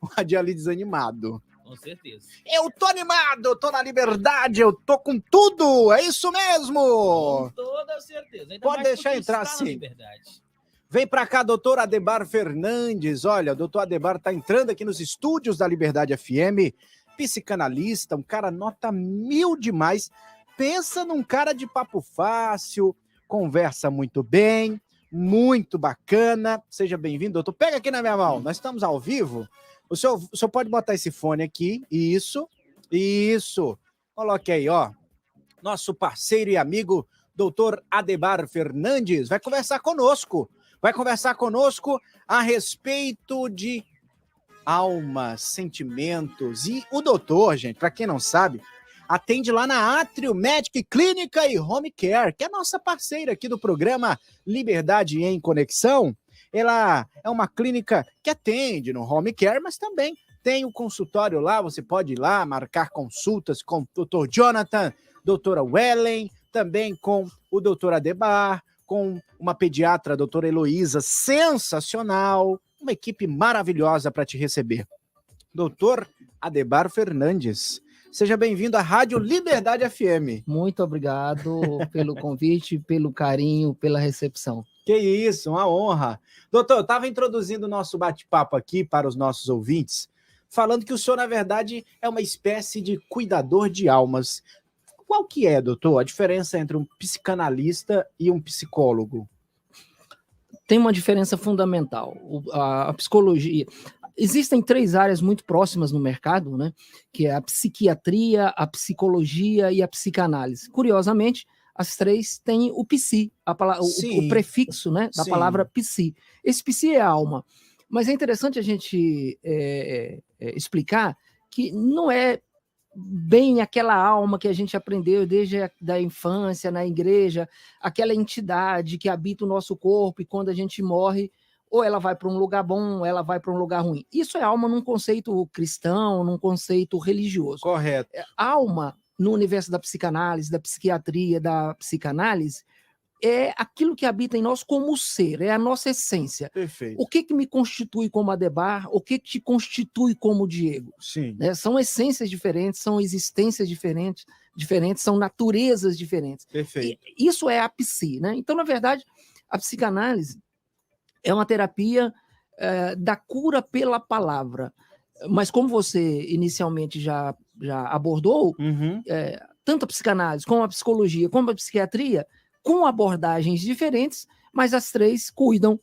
radialista desanimado. Com certeza. Eu tô animado, tô na liberdade, eu tô com tudo, é isso mesmo! Com toda certeza. Ainda Pode mais deixar porque entrar, está na sim. liberdade. Vem pra cá, doutor Adebar Fernandes. Olha, o doutor Adebar tá entrando aqui nos estúdios da Liberdade FM, psicanalista, um cara nota 1000 demais. Pensa num cara de papo fácil, conversa muito bem, muito bacana. Seja bem-vindo, doutor. Pega aqui na minha mão, nós estamos ao vivo. O senhor pode botar esse fone aqui, isso. Coloque aí, ó. Nosso parceiro e amigo, doutor Adebar Fernandes, vai conversar conosco a respeito de alma, sentimentos. E o doutor, gente, para quem não sabe, atende lá na Átrio Medic Clínica e Home Care, que é a nossa parceira aqui do programa Liberdade em Conexão. Ela é uma clínica que atende no Home Care, mas também tem o consultório lá, você pode ir lá marcar consultas com o doutor Jonathan, doutora Wellen, também com o doutor Adebar, com uma pediatra, a doutora Heloísa, sensacional, uma equipe maravilhosa para te receber. Doutor Adebar Fernandes, seja bem-vindo à Rádio Liberdade FM. Muito obrigado pelo convite, pelo carinho, pela recepção. Que isso, uma honra. Doutor, eu estava introduzindo o nosso bate-papo aqui para os nossos ouvintes, falando que o senhor, na verdade, é uma espécie de cuidador de almas. Qual que é, doutor, a diferença entre um psicanalista e um psicólogo? Tem uma diferença fundamental. A psicologia... Existem 3 áreas muito próximas no mercado, né? Que é a psiquiatria, a psicologia e a psicanálise. Curiosamente, as 3 têm o psi, o prefixo, né, da palavra psi. Esse psi é a alma. Mas é interessante a gente explicar que não é bem aquela alma que a gente aprendeu desde a infância, na igreja, aquela entidade que habita o nosso corpo e quando a gente morre, ou ela vai para um lugar bom, ou ela vai para um lugar ruim. Isso é alma num conceito cristão, num conceito religioso. Correto. Alma, no universo da psicanálise, da psiquiatria, da psicanálise, é aquilo que habita em nós como ser, é a nossa essência. Perfeito. O que me constitui como Adebar, o que te constitui como Diego? Sim. Né? São essências diferentes, são existências diferentes, são naturezas diferentes. Perfeito. E isso é a psi, né? Então, na verdade, a psicanálise é uma terapia da cura pela palavra. Mas como você inicialmente já abordou, tanto a psicanálise, como a psicologia, como a psiquiatria, com abordagens diferentes, mas as 3 cuidam,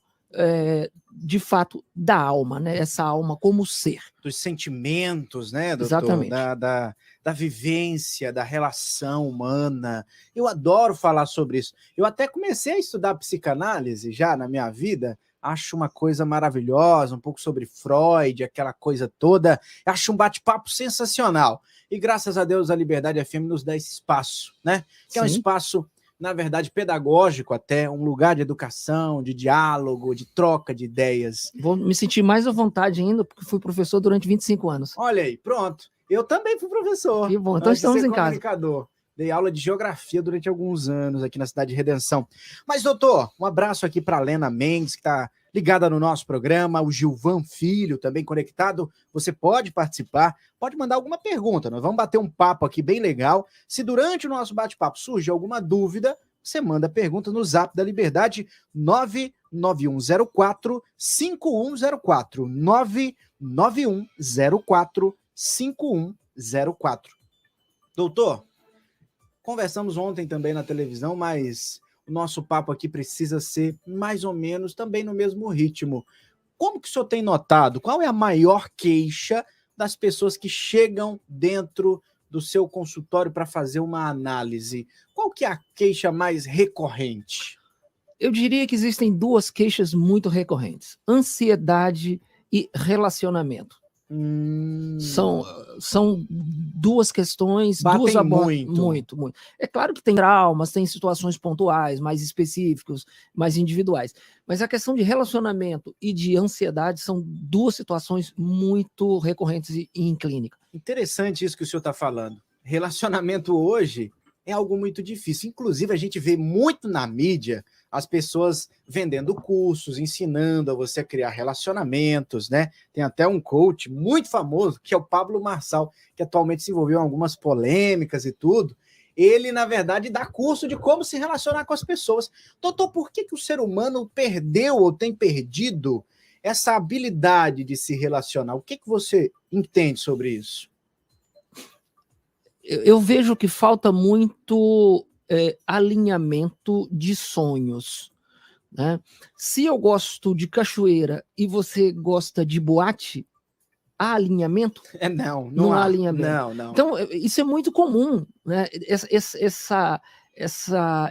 de fato, da alma, né? Essa alma como ser. Dos sentimentos, né, doutor? Exatamente. Da vivência, da relação humana. Eu adoro falar sobre isso. Eu até comecei a estudar psicanálise já na minha vida, acho uma coisa maravilhosa, um pouco sobre Freud, aquela coisa toda. Acho um bate-papo sensacional. E graças a Deus a Liberdade FM nos dá esse espaço, né? Que é um espaço, na verdade, pedagógico até, um lugar de educação, de diálogo, de troca de ideias. Vou me sentir mais à vontade ainda, porque fui professor durante 25 anos. Olha aí, pronto. Eu também fui professor. Que bom, então estamos em casa. Dei aula de geografia durante alguns anos aqui na cidade de Redenção. Mas, doutor, um abraço aqui para a Lena Mendes, que está ligada no nosso programa, o Gilvan Filho também conectado. Você pode participar, pode mandar alguma pergunta. Nós vamos bater um papo aqui bem legal. Se durante o nosso bate-papo surgir alguma dúvida, você manda pergunta no Zap da Liberdade, 99104-5104. 99104-5104. Doutor, conversamos ontem também na televisão, mas o nosso papo aqui precisa ser mais ou menos também no mesmo ritmo. Como que o senhor tem notado? Qual é a maior queixa das pessoas que chegam dentro do seu consultório para fazer uma análise? Qual que é a queixa mais recorrente? Eu diria que existem 2 queixas muito recorrentes: ansiedade e relacionamento. São 2 questões, batem muito. É claro que tem traumas, tem situações pontuais, mais específicos, mais individuais, mas a questão de relacionamento e de ansiedade são 2 situações muito recorrentes em clínica. Interessante isso que o senhor está falando. Relacionamento hoje é algo muito difícil. Inclusive, a gente vê muito na mídia as pessoas vendendo cursos, ensinando a você a criar relacionamentos, né? Tem até um coach muito famoso, que é o Pablo Marçal, que atualmente se envolveu em algumas polêmicas e tudo. Ele, na verdade, dá curso de como se relacionar com as pessoas. Doutor, por que o ser humano perdeu ou tem perdido essa habilidade de se relacionar? O que você entende sobre isso? Eu vejo que falta muito alinhamento de sonhos, né? Se eu gosto de cachoeira e você gosta de boate, há alinhamento? Não há há alinhamento. Não. Então, isso é muito comum, né?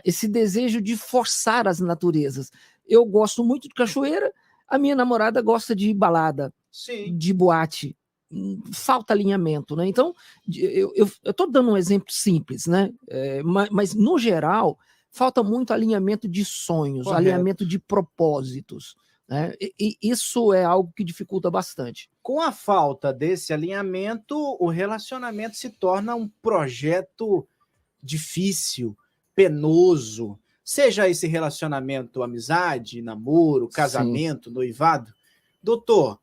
Esse desejo de forçar as naturezas. Eu gosto muito de cachoeira, a minha namorada gosta de balada, sim, de boate. Falta alinhamento, né? Então, eu estou dando um exemplo simples, né? Mas, no geral, falta muito alinhamento de sonhos, correto. Alinhamento de propósitos. Né? E isso é algo que dificulta bastante. Com a falta desse alinhamento, o relacionamento se torna um projeto difícil, penoso. Seja esse relacionamento amizade, namoro, casamento, sim, noivado. Doutor,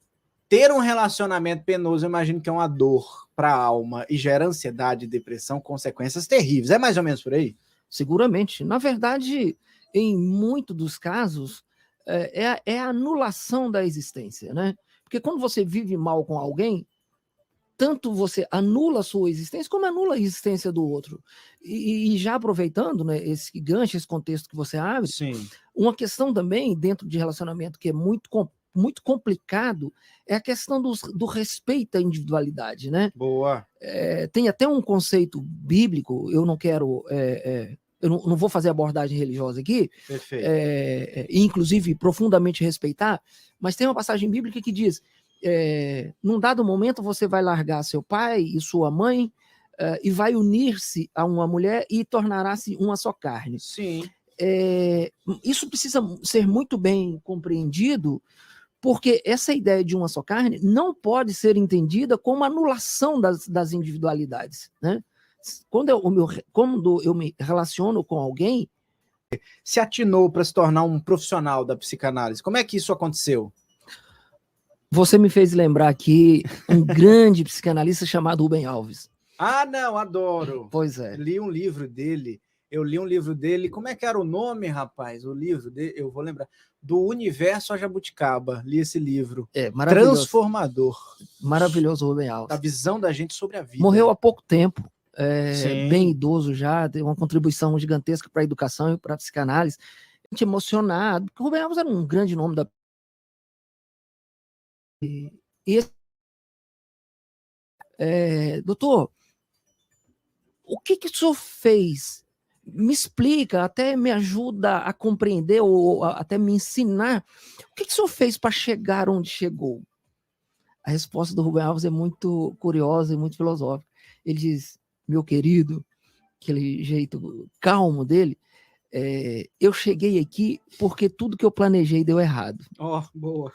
ter um relacionamento penoso, eu imagino que é uma dor para a alma e gera ansiedade e depressão, consequências terríveis. É mais ou menos por aí? Seguramente. Na verdade, em muitos dos casos, é a anulação da existência, né? Porque quando você vive mal com alguém, tanto você anula a sua existência, como anula a existência do outro. E já aproveitando, né, esse gancho, esse contexto que você abre, sim, uma questão também dentro de relacionamento que é muito complicado é a questão do respeito à individualidade, né? Boa. Tem até um conceito bíblico, eu não quero... eu não vou fazer abordagem religiosa aqui, inclusive profundamente respeitar, mas tem uma passagem bíblica que diz, num dado momento você vai largar seu pai e sua mãe e vai unir-se a uma mulher e tornará-se uma só carne. Sim. Isso precisa ser muito bem compreendido, porque essa ideia de uma só carne não pode ser entendida como anulação das individualidades, né? Quando eu me relaciono com alguém... Se atinou para se tornar um profissional da psicanálise. Como é que isso aconteceu? Você me fez lembrar aqui um grande psicanalista chamado Rubem Alves. Ah, não, adoro. Pois é. Eu li um livro dele. Como é que era o nome, rapaz? O livro dele, eu vou lembrar. Do Universo a Jabuticaba. Li esse livro. Maravilhoso. Transformador. Maravilhoso, Rubem Alves. A visão da gente sobre a vida. Morreu há pouco tempo. Bem idoso já, tem uma contribuição gigantesca para a educação e para a psicanálise. A gente emocionado, porque o Rubem Alves era um grande nome da... doutor, o que o senhor fez? Me explica, até me ajuda a compreender ou até me ensinar. O que o senhor fez para chegar onde chegou? A resposta do Rubem Alves é muito curiosa e muito filosófica. Ele diz, meu querido, aquele jeito calmo dele, eu cheguei aqui porque tudo que eu planejei deu errado. Oh, boa.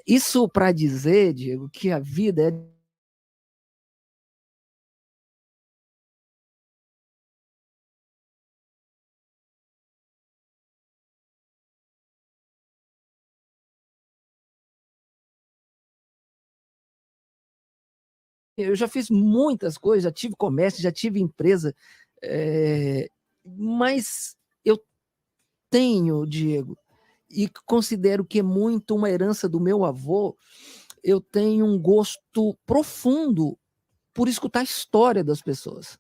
Isso para dizer, Diego, que a vida é... Eu já fiz muitas coisas, já tive comércio, já tive empresa, mas eu tenho, Diego, e considero que é muito uma herança do meu avô, eu tenho um gosto profundo por escutar a história das pessoas.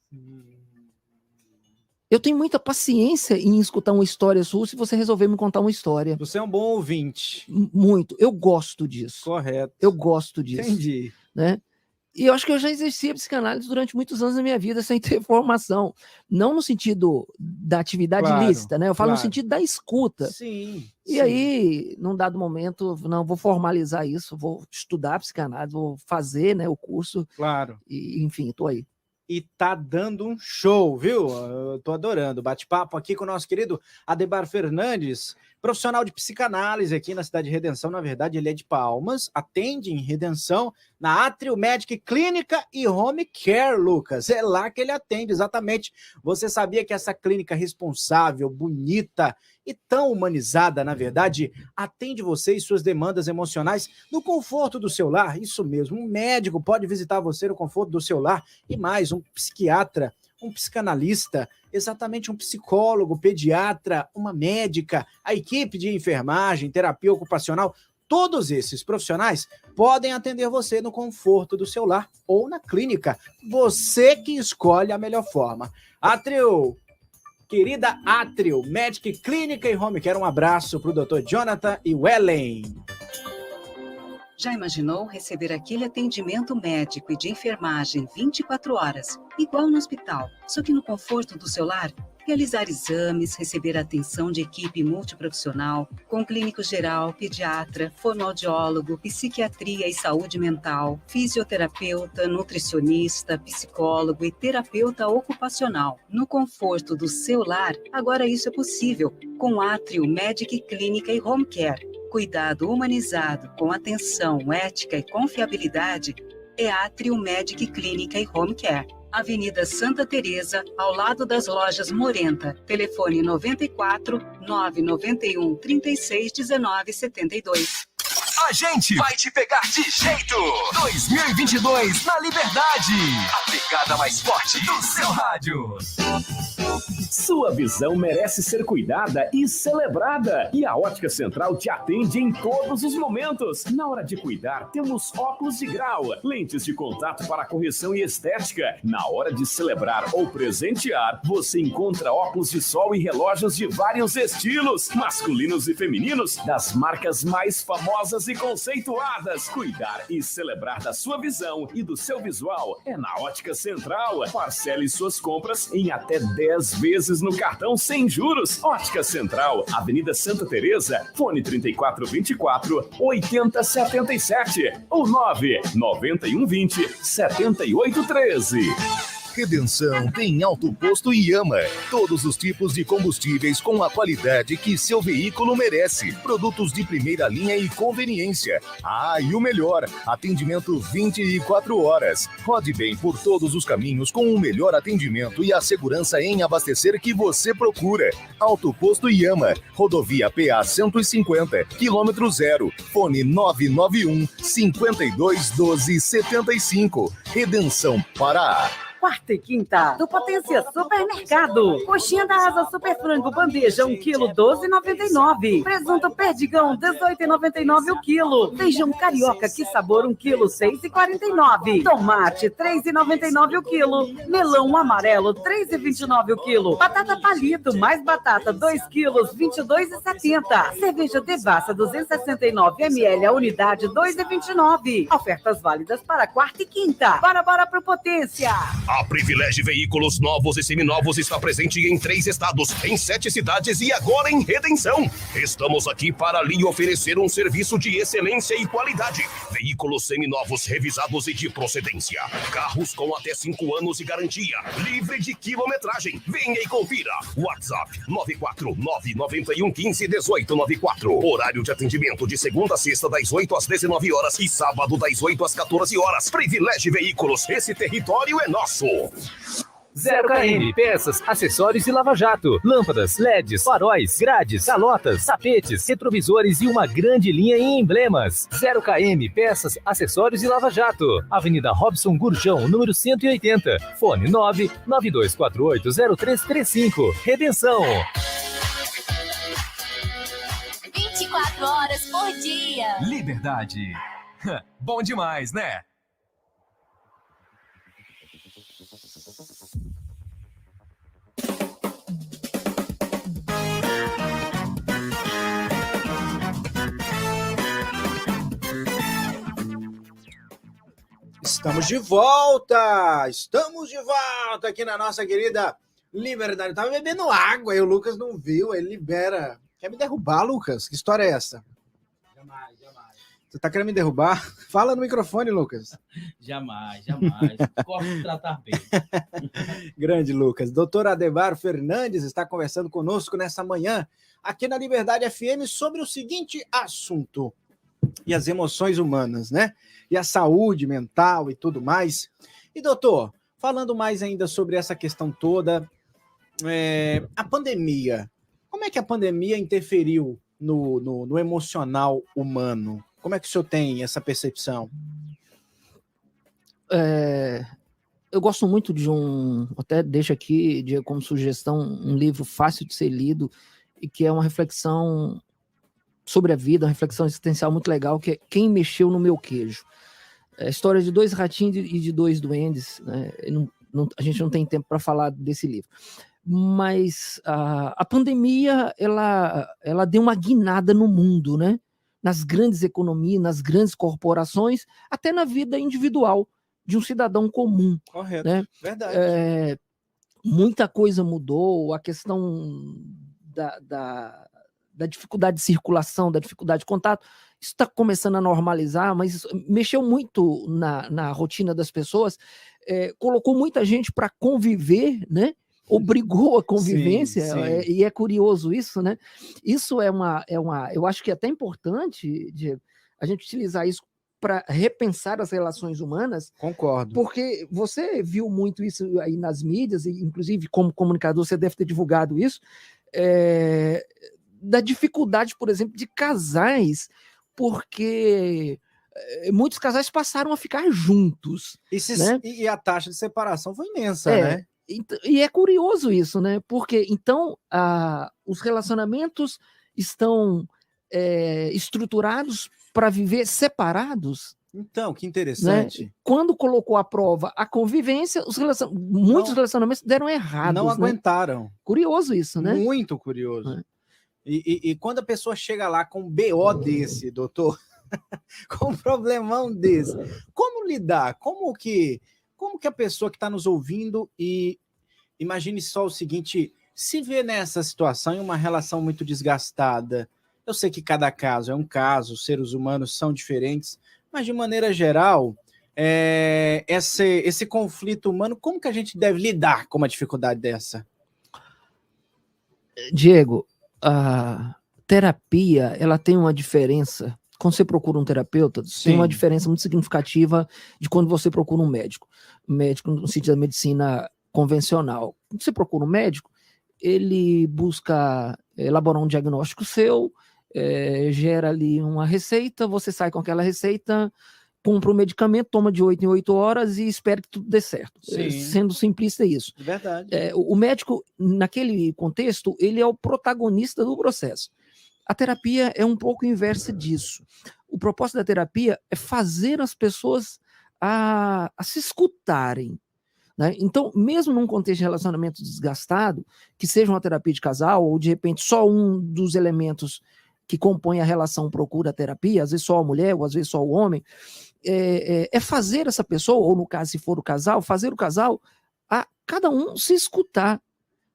Eu tenho muita paciência em escutar uma história sua se você resolver me contar uma história. Você é um bom ouvinte. Muito. Eu gosto disso. Correto. Eu gosto disso. Entendi. Né? E eu acho que eu já exerci a psicanálise durante muitos anos da minha vida sem ter formação. Não no sentido da atividade ilícita, né? Eu falo no sentido da escuta. Sim. E aí, num dado momento, não, vou formalizar isso, vou estudar psicanálise, vou fazer, né, o curso. Claro. E, enfim, estou aí. e tá dando um show, viu? Eu tô adorando. Bate-papo aqui com o nosso querido Adebar Fernandes, profissional de psicanálise aqui na cidade de Redenção. Na verdade, ele é de Palmas, atende em Redenção na Atrio Medic Clínica e Home Care, Lucas. É lá que ele atende, exatamente. Você sabia que essa clínica responsável, bonita e tão humanizada, na verdade, atende você e suas demandas emocionais no conforto do seu lar? Isso mesmo, um médico pode visitar você no conforto do seu lar e mais, um psiquiatra, um psicanalista, exatamente um psicólogo, pediatra, uma médica, a equipe de enfermagem, terapia ocupacional, todos esses profissionais podem atender você no conforto do seu lar ou na clínica. Você que escolhe a melhor forma. Atrio, querida Atrio, Medic Clínica e Home Care, um abraço para o Dr. Jonathan e Wellen. Já imaginou receber aquele atendimento médico e de enfermagem 24 horas, igual no hospital, só que no conforto do seu lar? Realizar exames, receber atenção de equipe multiprofissional, com clínico geral, pediatra, fonoaudiólogo, psiquiatria e saúde mental, fisioterapeuta, nutricionista, psicólogo e terapeuta ocupacional. No conforto do seu lar, agora isso é possível, com Atrio Medic Clínica e Home Care. Cuidado humanizado, com atenção, ética e confiabilidade, é Atrio Medic Clínica e Home Care. Avenida Santa Teresa, ao lado das lojas Morenta. Telefone 94 991 36 19 72. A gente vai te pegar de jeito. 2022 na Liberdade. A pegada mais forte do seu rádio. Sua visão merece ser cuidada e celebrada. E a Ótica Central te atende em todos os momentos. Na hora de cuidar, temos óculos de grau, lentes de contato para correção e estética. Na hora de celebrar ou presentear, você encontra óculos de sol e relógios de vários estilos, masculinos e femininos, das marcas mais famosas e conceituadas. Cuidar e celebrar da sua visão e do seu visual é na Ótica Central. Parcele suas compras em até 10 vezes no cartão sem juros. Ótica Central, Avenida Santa Teresa, fone 3424-8077 ou 99120-7813. Redenção tem Auto Posto Iama. Todos os tipos de combustíveis com a qualidade que seu veículo merece. Produtos de primeira linha e conveniência. Ah, e o melhor, atendimento 24 horas. Rode bem por todos os caminhos com o melhor atendimento e a segurança em abastecer que você procura. Auto Posto Iama, rodovia PA 150, quilômetro 0, fone 991 521275. Redenção, Pará. Quarta e quinta, do Potência Supermercado. Coxinha da Asa Super Frango, bandeja, 1 kg, 12,99. Presunto Perdigão, 18,99 o quilo. Feijão carioca, que sabor, 1 kg, 6,49. Tomate, 3,99 o quilo. Melão amarelo, 3,29 o quilo. Batata palito, mais batata, 2 quilos, 22,70. Cerveja Devassa, 269 ml, a unidade, 2,29. Ofertas válidas para quarta e quinta. Bora pro Potência. A Privilégio Veículos novos e seminovos está presente em 3 estados, em 7 cidades e agora em Redenção. Estamos aqui para lhe oferecer um serviço de excelência e qualidade. Veículos seminovos revisados e de procedência. Carros com até 5 anos de garantia. Livre de quilometragem. Venha e confira. WhatsApp 94991151894. Horário de atendimento de segunda a sexta das 8 às 19 horas e sábado das 8 às 14 horas. Privilégio Veículos. Esse território é nosso. 0KM, peças, acessórios e lava-jato, lâmpadas, LEDs, faróis, grades, calotas, tapetes, retrovisores e uma grande linha em emblemas. 0KM, peças, acessórios e lava-jato. Avenida Robson Gurjão, número 180. Fone 992480335. Redenção. 24 horas por dia. Liberdade. Bom demais, né? Estamos de volta! Estamos de volta aqui na nossa querida Liberdade. Eu tava bebendo água e o Lucas não viu, ele libera. Quer me derrubar, Lucas? Que história é essa? Jamais. Você tá querendo me derrubar? Fala no microfone, Lucas. Jamais, jamais. Gosto de tratar bem. Grande, Lucas. Doutor Adebar Fernandes está conversando conosco nessa manhã, aqui na Liberdade FM, sobre o seguinte assunto. E as emoções humanas, né? E a saúde mental e tudo mais. E, doutor, falando mais ainda sobre essa questão toda, a pandemia. Como é que a pandemia interferiu no emocional humano? Como é que o senhor tem essa percepção? Eu gosto muito de até deixo aqui como sugestão, um livro fácil de ser lido e que é uma reflexão sobre a vida, uma reflexão existencial muito legal, que é Quem Mexeu no Meu Queijo. É a história de 2 ratinhos e de 2 duendes, né? A gente não tem tempo para falar desse livro. Mas a pandemia, ela deu uma guinada no mundo, né? Nas grandes economias, nas grandes corporações, até na vida individual de um cidadão comum. Correto, né? Verdade. Muita coisa mudou, a questão da dificuldade de circulação, da dificuldade de contato, isso está começando a normalizar, mas mexeu muito na rotina das pessoas, colocou muita gente para conviver, né? Obrigou a convivência, sim. E é curioso isso, né? Isso eu acho que é até importante a gente utilizar isso para repensar as relações humanas. Concordo. Porque você viu muito isso aí nas mídias, e inclusive como comunicador você deve ter divulgado isso, da dificuldade, por exemplo, de casais, porque muitos casais passaram a ficar juntos. Né? E a taxa de separação foi imensa, né? E é curioso isso, né? Porque então os relacionamentos estão estruturados para viver separados. Então, que interessante. Né? Quando colocou à prova a convivência, muitos relacionamentos deram errado. Não aguentaram. Curioso isso, né? Muito curioso. E quando a pessoa chega lá com um BO desse, doutor, com um problemão desse, como lidar? Como que a pessoa que está nos ouvindo, e imagine só o seguinte, se vê nessa situação em uma relação muito desgastada, eu sei que cada caso é um caso, os seres humanos são diferentes, mas de maneira geral, esse conflito humano, como que a gente deve lidar com uma dificuldade dessa? Diego, a terapia, ela tem uma diferença. Quando você procura um terapeuta, tem uma diferença muito significativa de quando você procura um médico. Médico no sentido da medicina convencional. Quando você procura um médico, ele busca elaborar um diagnóstico seu, gera ali uma receita, você sai com aquela receita, compra o medicamento, toma de 8 em 8 horas e espera que tudo dê certo. Sendo simplista, é isso. Verdade. O médico, naquele contexto, ele é o protagonista do processo. A terapia é um pouco inversa disso. O propósito da terapia é fazer as pessoas a se escutarem. Né? Então, mesmo num contexto de relacionamento desgastado, que seja uma terapia de casal, ou de repente só um dos elementos que compõe a relação procura a terapia, às vezes só a mulher, ou às vezes só o homem, é fazer essa pessoa, ou no caso, se for o casal, fazer o casal a cada um se escutar,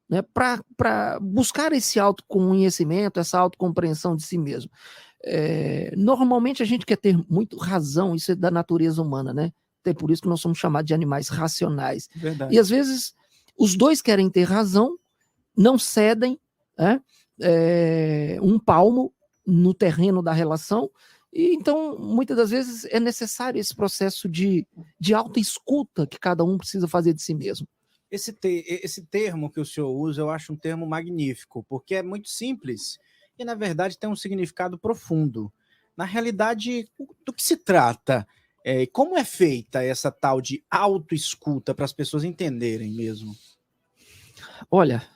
né, para buscar esse autoconhecimento, essa autocompreensão de si mesmo. Normalmente a gente quer ter muito razão, isso é da natureza humana, né? Até por isso que nós somos chamados de animais racionais. Verdade. E às vezes os dois querem ter razão, não cedem, né? Um palmo no terreno da relação, e então muitas das vezes é necessário esse processo de autoescuta que cada um precisa fazer de si mesmo. Esse termo que o senhor usa, eu acho um termo magnífico, porque é muito simples e, na verdade, tem um significado profundo. Na realidade, do que se trata? Como é feita essa tal de autoescuta para as pessoas entenderem mesmo? Olha,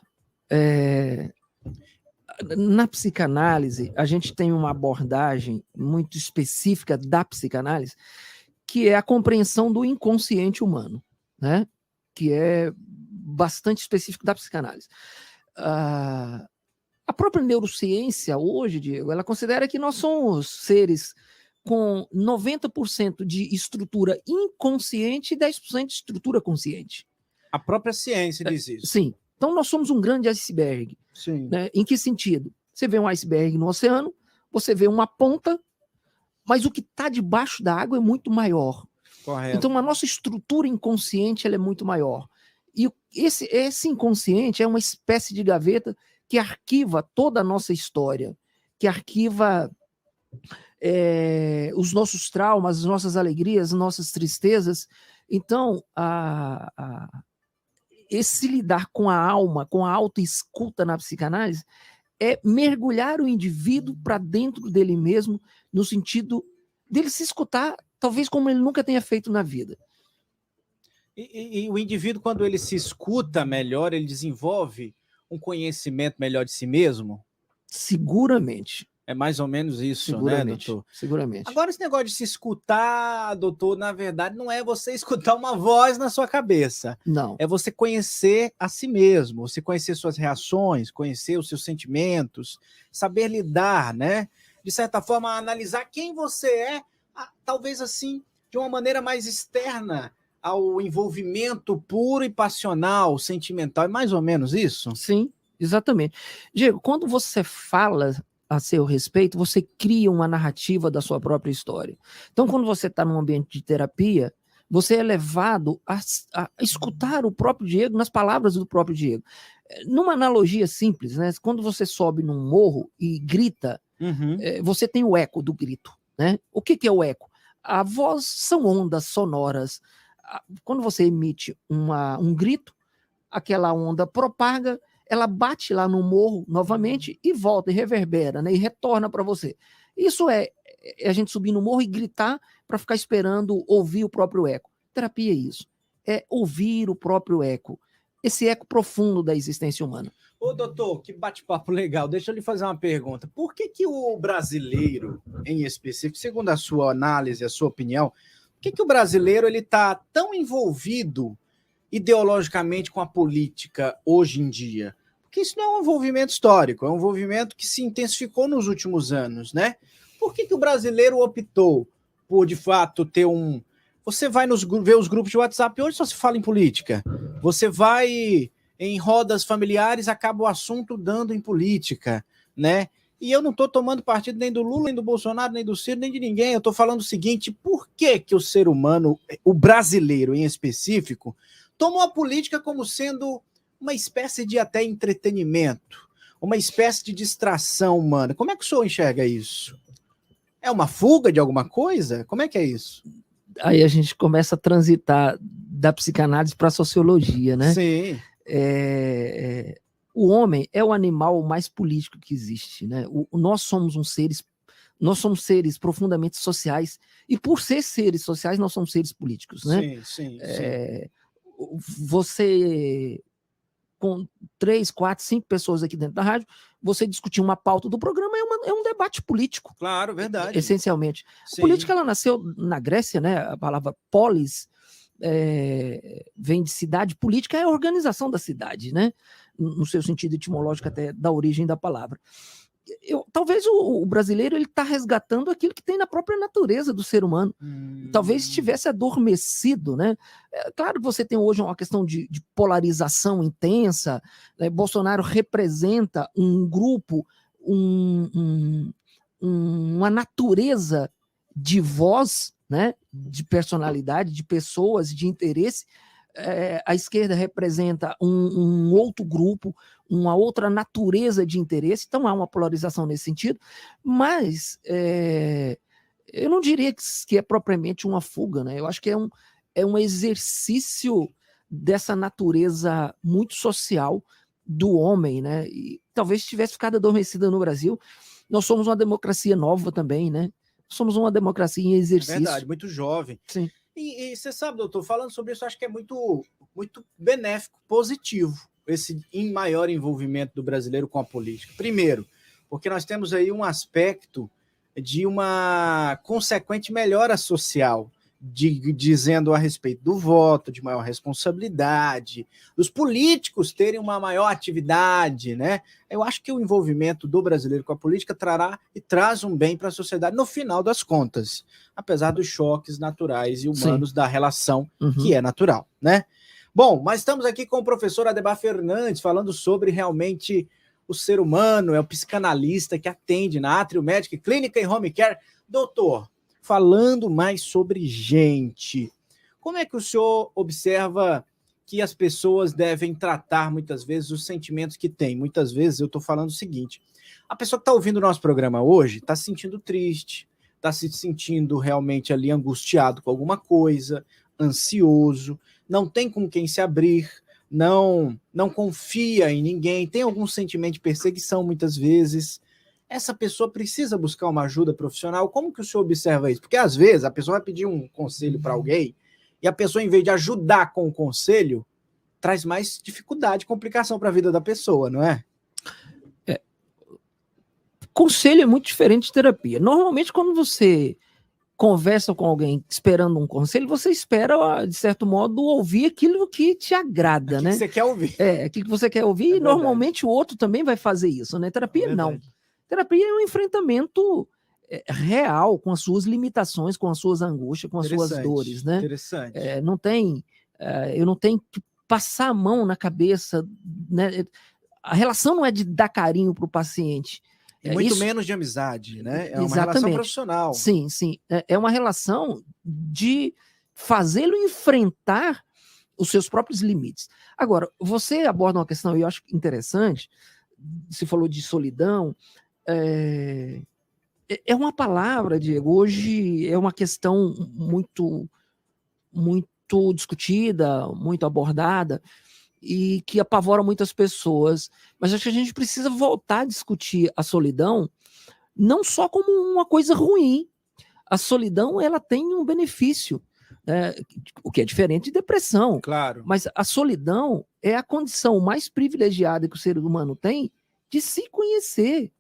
na psicanálise, a gente tem uma abordagem muito específica da psicanálise, que é a compreensão do inconsciente humano, né? Que é bastante específico da psicanálise. A própria neurociência hoje, Diego, ela considera que nós somos seres com 90% de estrutura inconsciente e 10% de estrutura consciente. A própria ciência diz isso. Sim. Então nós somos um grande iceberg. Sim. Né? Em que sentido? Você vê um iceberg no oceano, você vê uma ponta, mas o que está debaixo da água é muito maior. Correto. Então, a nossa estrutura inconsciente ela é muito maior. E esse inconsciente é uma espécie de gaveta que arquiva toda a nossa história, que arquiva os nossos traumas, as nossas alegrias, as nossas tristezas. Então, esse lidar com a alma, com a autoescuta na psicanálise, é mergulhar o indivíduo para dentro dele mesmo, no sentido dele se escutar, talvez como ele nunca tenha feito na vida. E o indivíduo, quando ele se escuta melhor, ele desenvolve um conhecimento melhor de si mesmo? Seguramente. É mais ou menos isso, né, doutor? Seguramente. Agora, esse negócio de se escutar, doutor, na verdade, não é você escutar uma voz na sua cabeça. Não. É você conhecer a si mesmo, você conhecer suas reações, conhecer os seus sentimentos, saber lidar, né? De certa forma, analisar quem você é, talvez assim, de uma maneira mais externa ao envolvimento puro e passional, sentimental. É mais ou menos isso? Sim, exatamente. Diego, quando você fala a seu respeito, você cria uma narrativa da sua própria história. Então, quando você está num ambiente de terapia, você é levado a escutar o próprio Diego nas palavras do próprio Diego. Numa analogia simples, né? Quando você sobe num morro e grita, você tem o eco do grito, né? O que é o eco? A voz são ondas sonoras. Quando você emite um grito, aquela onda propaga, ela bate lá no morro novamente e volta, e reverbera, né, e retorna para você. Isso é a gente subir no morro e gritar para ficar esperando ouvir o próprio eco. Terapia é isso, é ouvir o próprio eco, esse eco profundo da existência humana. Ô, doutor, que bate-papo legal. Deixa eu lhe fazer uma pergunta. Por que o brasileiro, em específico, segundo a sua análise, a sua opinião, por que o brasileiro está tão envolvido ideologicamente com a política hoje em dia? Porque isso não é um envolvimento histórico, é um envolvimento que se intensificou nos últimos anos, né? Por que o brasileiro optou por, de fato, ter um... Você vai ver os grupos de WhatsApp, hoje só se fala em política. Você vai em rodas familiares, acaba o assunto dando em política, né? E eu não estou tomando partido nem do Lula, nem do Bolsonaro, nem do Ciro, nem de ninguém. Eu estou falando o seguinte, por que o ser humano, o brasileiro em específico, tomou a política como sendo uma espécie de até entretenimento, uma espécie de distração humana? Como é que o senhor enxerga isso? É uma fuga de alguma coisa? Como é que é isso? Aí a gente começa a transitar da psicanálise para a sociologia, né? Sim. O homem é o animal mais político que existe, né? Nós somos seres profundamente sociais, e por ser seres sociais, nós somos seres políticos, né? Sim. Você, com 3, 4, 5 pessoas aqui dentro da rádio, você discutir uma pauta do programa é um debate político. Claro, verdade. Essencialmente. Sim. A política, ela nasceu na Grécia, né? A palavra polis vem de cidade. Política é a organização da cidade, né? No seu sentido etimológico até da origem da palavra. Talvez o brasileiro ele está resgatando aquilo que tem na própria natureza do ser humano. Talvez estivesse adormecido, né? Claro que você tem hoje uma questão de polarização intensa, né? Bolsonaro representa um grupo, uma natureza de voz, né? De personalidade, de pessoas, de interesse. A esquerda representa um outro grupo, uma outra natureza de interesse, então há uma polarização nesse sentido, mas eu não diria que é propriamente uma fuga, né? Eu acho que é um exercício dessa natureza muito social do homem, né? E talvez tivesse ficado adormecida no Brasil. Nós somos uma democracia nova também, né? Somos uma democracia em exercício. É verdade, muito jovem. Sim. E você sabe, doutor, falando sobre isso, acho que é muito, muito benéfico, positivo, esse maior envolvimento do brasileiro com a política. Primeiro, porque nós temos aí um aspecto de uma consequente melhora social, dizendo a respeito do voto, de maior responsabilidade, dos políticos terem uma maior atividade, né? Eu acho que o envolvimento do brasileiro com a política trará e traz um bem para a sociedade no final das contas, apesar dos choques naturais e humanos da relação que é natural, né? Bom, mas estamos aqui com o professor Ademar Fernandes falando sobre realmente o ser humano, é o psicanalista que atende na Átrio Médica Clínica e Home Care. Doutor, falando mais sobre gente. Como é que o senhor observa que as pessoas devem tratar, muitas vezes, os sentimentos que têm? Muitas vezes eu estou falando o seguinte, a pessoa que está ouvindo o nosso programa hoje está se sentindo triste, está se sentindo realmente ali angustiado com alguma coisa, ansioso, não tem com quem se abrir, não confia em ninguém, tem algum sentimento de perseguição muitas vezes. Essa pessoa precisa buscar uma ajuda profissional. Como que o senhor observa isso? Porque às vezes a pessoa vai pedir um conselho para alguém e a pessoa, em vez de ajudar com o conselho, traz mais dificuldade, complicação para a vida da pessoa, não é? Conselho é muito diferente de terapia. Normalmente, quando você conversa com alguém esperando um conselho, você espera, de certo modo, ouvir aquilo que te agrada, né? O que você quer ouvir. Aquilo que você quer ouvir, e normalmente o outro também vai fazer isso, né? Terapia não. Terapia é um enfrentamento real com as suas limitações, com as suas angústias, com as suas dores, né? Interessante. Eu não tenho que passar a mão na cabeça, né? A relação não é de dar carinho para o paciente. E muito menos de amizade, né? É uma Exatamente. relação profissional. Sim. É uma relação de fazê-lo enfrentar os seus próprios limites. Agora, você aborda uma questão, eu acho interessante, você falou de solidão, é uma palavra, Diego, hoje é uma questão muito, muito discutida, muito abordada, e que apavora muitas pessoas, mas acho que a gente precisa voltar a discutir a solidão não só como uma coisa ruim. A solidão, ela tem um benefício, né, o que é diferente de depressão. Claro. Mas a solidão é a condição mais privilegiada que o ser humano tem de se conhecer,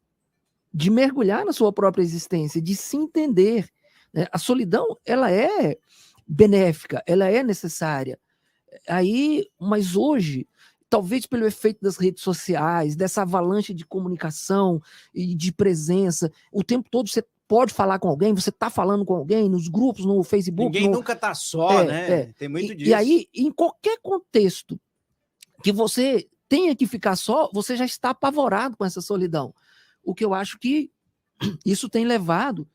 de mergulhar na sua própria existência, de se entender, né? A solidão, ela é benéfica, ela é necessária. Mas hoje, talvez pelo efeito das redes sociais, dessa avalanche de comunicação e de presença, o tempo todo você pode falar com alguém, você está falando com alguém nos grupos, no Facebook. Ninguém nunca está só, né? Tem muito disso. E aí, em qualquer contexto que você tenha que ficar só, você já está apavorado com essa solidão. O que eu acho que isso tem levado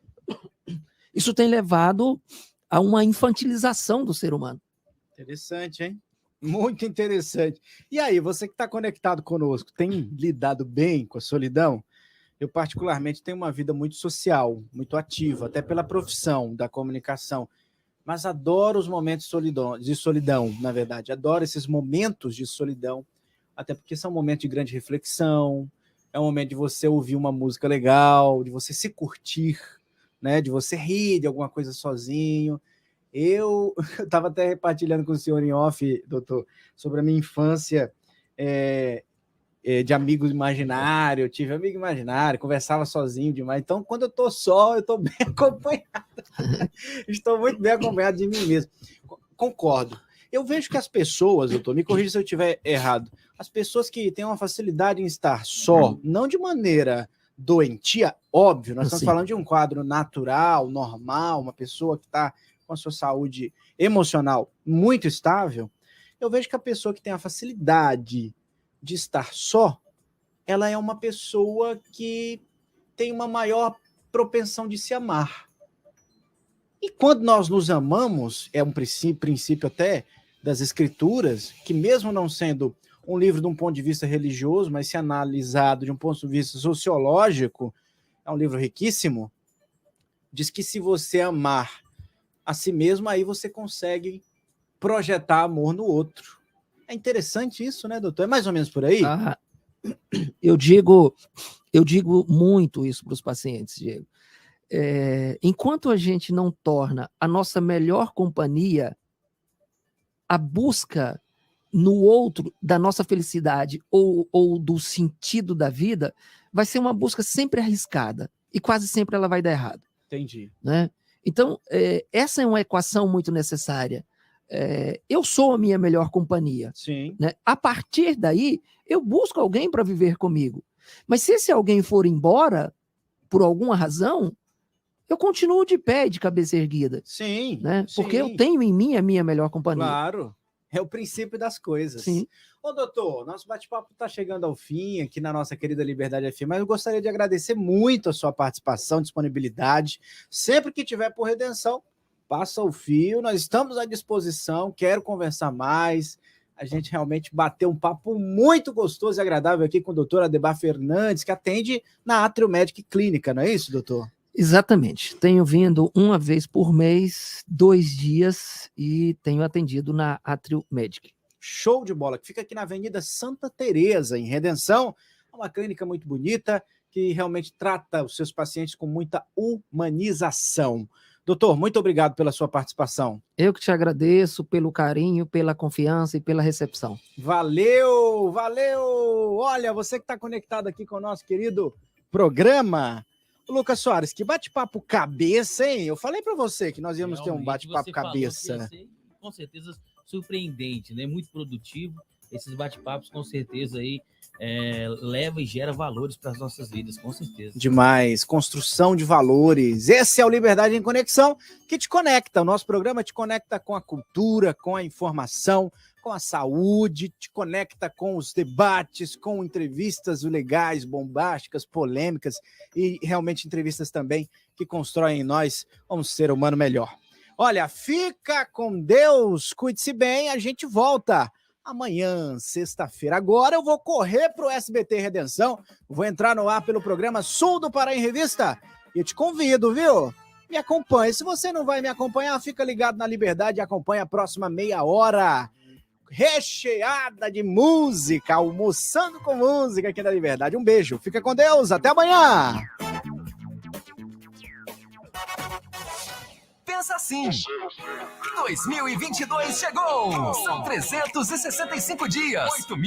a uma infantilização do ser humano. Interessante, hein? Muito interessante. E aí, você que está conectado conosco, tem lidado bem com a solidão? Eu, particularmente, tenho uma vida muito social, muito ativa, até pela profissão da comunicação, mas adoro os momentos de solidão, na verdade. Adoro esses momentos de solidão, até porque são momentos de grande reflexão, é um momento de você ouvir uma música legal, de você se curtir, né? De você rir de alguma coisa sozinho. Eu estava até repartilhando com o senhor em off, doutor, sobre a minha infância de amigos imaginários. Eu tive amigo imaginário, conversava sozinho demais. Então, quando eu estou só, eu estou bem acompanhado. Estou muito bem acompanhado de mim mesmo. Concordo. Eu vejo que as pessoas, doutor, me corrija se eu estiver errado, as pessoas que têm uma facilidade em estar só, não de maneira doentia, óbvio, nós estamos falando de um quadro natural, normal, uma pessoa que está com a sua saúde emocional muito estável. Eu vejo que a pessoa que tem a facilidade de estar só, ela é uma pessoa que tem uma maior propensão de se amar. E quando nós nos amamos, é um princípio até das escrituras, que mesmo não sendo um livro de um ponto de vista religioso, mas se analisado de um ponto de vista sociológico, é um livro riquíssimo, diz que se você amar a si mesmo, aí você consegue projetar amor no outro. É interessante isso, né, doutor? É mais ou menos por aí? Eu digo muito isso para os pacientes, Diego. Enquanto a gente não torna a nossa melhor companhia a busca no outro da nossa felicidade ou do sentido da vida, vai ser uma busca sempre arriscada e quase sempre ela vai dar errado. Entendi. Né? Então, essa é uma equação muito necessária. Eu sou a minha melhor companhia. Sim. Né? A partir daí, eu busco alguém para viver comigo. Mas se esse alguém for embora, por alguma razão, eu continuo de pé e de cabeça erguida. Sim. Né? Sim. Porque eu tenho em mim a minha melhor companhia. Claro. É o princípio das coisas. Sim. Ô, doutor, nosso bate-papo está chegando ao fim aqui na nossa querida Liberdade FM, mas eu gostaria de agradecer muito a sua participação, disponibilidade. Sempre que tiver por redenção, passa o fio, nós estamos à disposição, quero conversar mais. A gente realmente bateu um papo muito gostoso e agradável aqui com o doutor Adebar Fernandes, que atende na Atrio Medic Clínica, não é isso, doutor? Exatamente. Tenho vindo uma vez por mês, 2 dias, e tenho atendido na Atrio Medic. Show de bola, que fica aqui na Avenida Santa Teresa, em Redenção. É uma clínica muito bonita, que realmente trata os seus pacientes com muita humanização. Doutor, muito obrigado pela sua participação. Eu que te agradeço pelo carinho, pela confiança e pela recepção. Valeu, valeu! Olha, você que está conectado aqui com o nosso querido programa. Lucas Soares, que bate-papo cabeça, hein? Eu falei para você que nós íamos ter um bate-papo cabeça. Ser, com certeza, surpreendente, né? Muito produtivo. Esses bate-papos, com certeza, aí leva e gera valores para as nossas vidas, com certeza. Demais, construção de valores. Esse é o Liberdade em Conexão, que te conecta. O nosso programa te conecta com a cultura, com a informação, com a saúde, te conecta com os debates, com entrevistas legais, bombásticas, polêmicas e realmente entrevistas também que constroem em nós um ser humano melhor. Olha, fica com Deus, cuide-se bem, a gente volta amanhã, sexta-feira. Agora eu vou correr para o SBT Redenção, vou entrar no ar pelo programa Sul do Pará em Revista e eu te convido, viu? Me acompanhe. Se você não vai me acompanhar, fica ligado na Liberdade e acompanha a próxima meia hora, recheada de música, almoçando com música aqui na Liberdade. Um beijo, fica com Deus, até amanhã! Pensa assim, 2022 chegou! São 365 dias, 8.000